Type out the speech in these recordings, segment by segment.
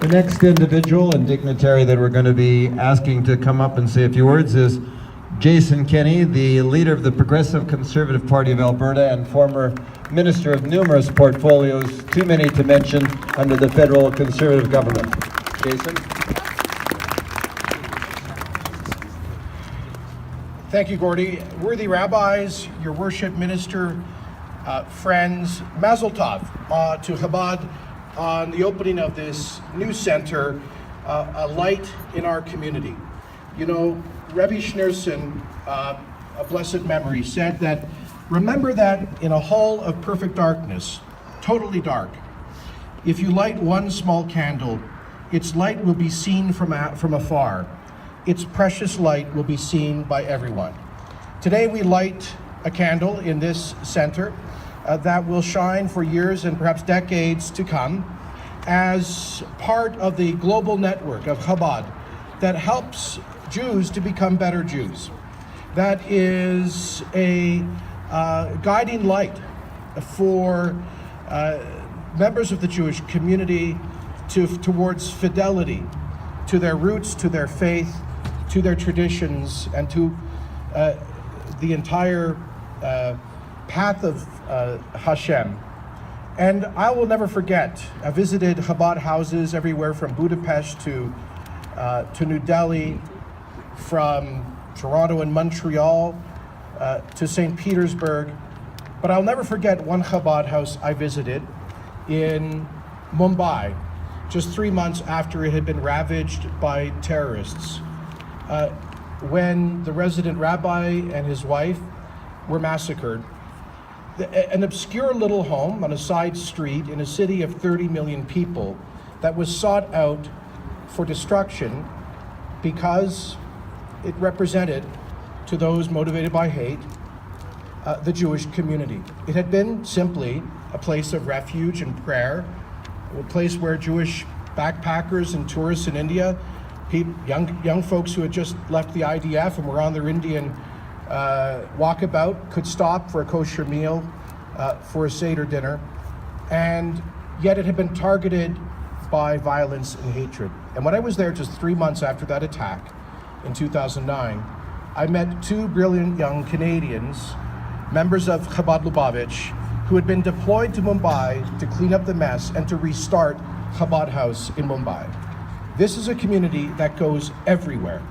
The next individual and dignitary that we're going to be asking to come up and say a few words is Jason Kenney, the leader of the Progressive Conservative Party of Alberta and former minister of numerous portfolios, too many to mention, under the federal Conservative government. Jason. Thank you, Gordy. Worthy rabbis, your worship minister, friends, Mazel Tov to Chabad on the opening of this new center, a light in our community. You know, Rebbe Schneerson, a blessed memory, said that, remember that in a hall of perfect darkness, totally dark, if you light one small candle, its light will be seen from afar. Its precious light will be seen by everyone. Today we light a candle in this center that will shine for years and perhaps decades to come as part of the global network of Chabad that helps Jews to become better Jews. That is a guiding light for members of the Jewish community towards fidelity to their roots, to their faith, to their traditions, and to the entire path of Hashem. And I will never forget, I visited Chabad houses everywhere from Budapest to New Delhi, from Toronto and Montreal to St. Petersburg. But I'll never forget one Chabad house I visited in Mumbai, just 3 months after it had been ravaged by terrorists, when the resident rabbi and his wife were massacred. An obscure little home on a side street in a city of 30 million people that was sought out for destruction because it represented, to those motivated by hate, the Jewish community. It had been simply a place of refuge and prayer, a place where Jewish backpackers and tourists in India, young folks who had just left the IDF and were on their Indian walkabout, could stop for a kosher meal, for a Seder dinner, and yet it had been targeted by violence and hatred. And when I was there just 3 months after that attack in 2009, I met two brilliant young Canadians, members of Chabad Lubavitch, who had been deployed to Mumbai to clean up the mess and to restart Chabad House in Mumbai. This is a community that goes everywhere,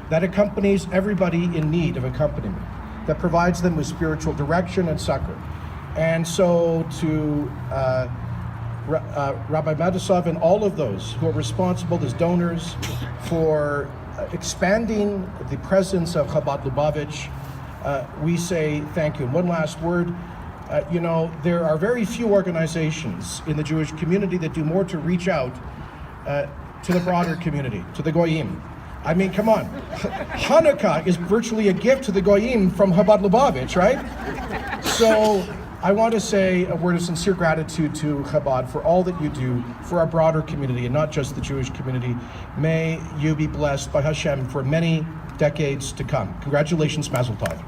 that accompanies everybody in need of accompaniment, that provides them with spiritual direction and succor. And so to Rabbi Madasov and all of those who are responsible as donors for expanding the presence of Chabad Lubavitch, we say thank you. And one last word. You know, there are very few organizations in the Jewish community that do more to reach out to the broader community, to the Goyim. I mean, come on. Hanukkah is virtually a gift to the Goyim from Chabad Lubavitch, right? So I want to say a word of sincere gratitude to Chabad for all that you do for our broader community and not just the Jewish community. May you be blessed by Hashem for many decades to come. Congratulations, Mazel Tov.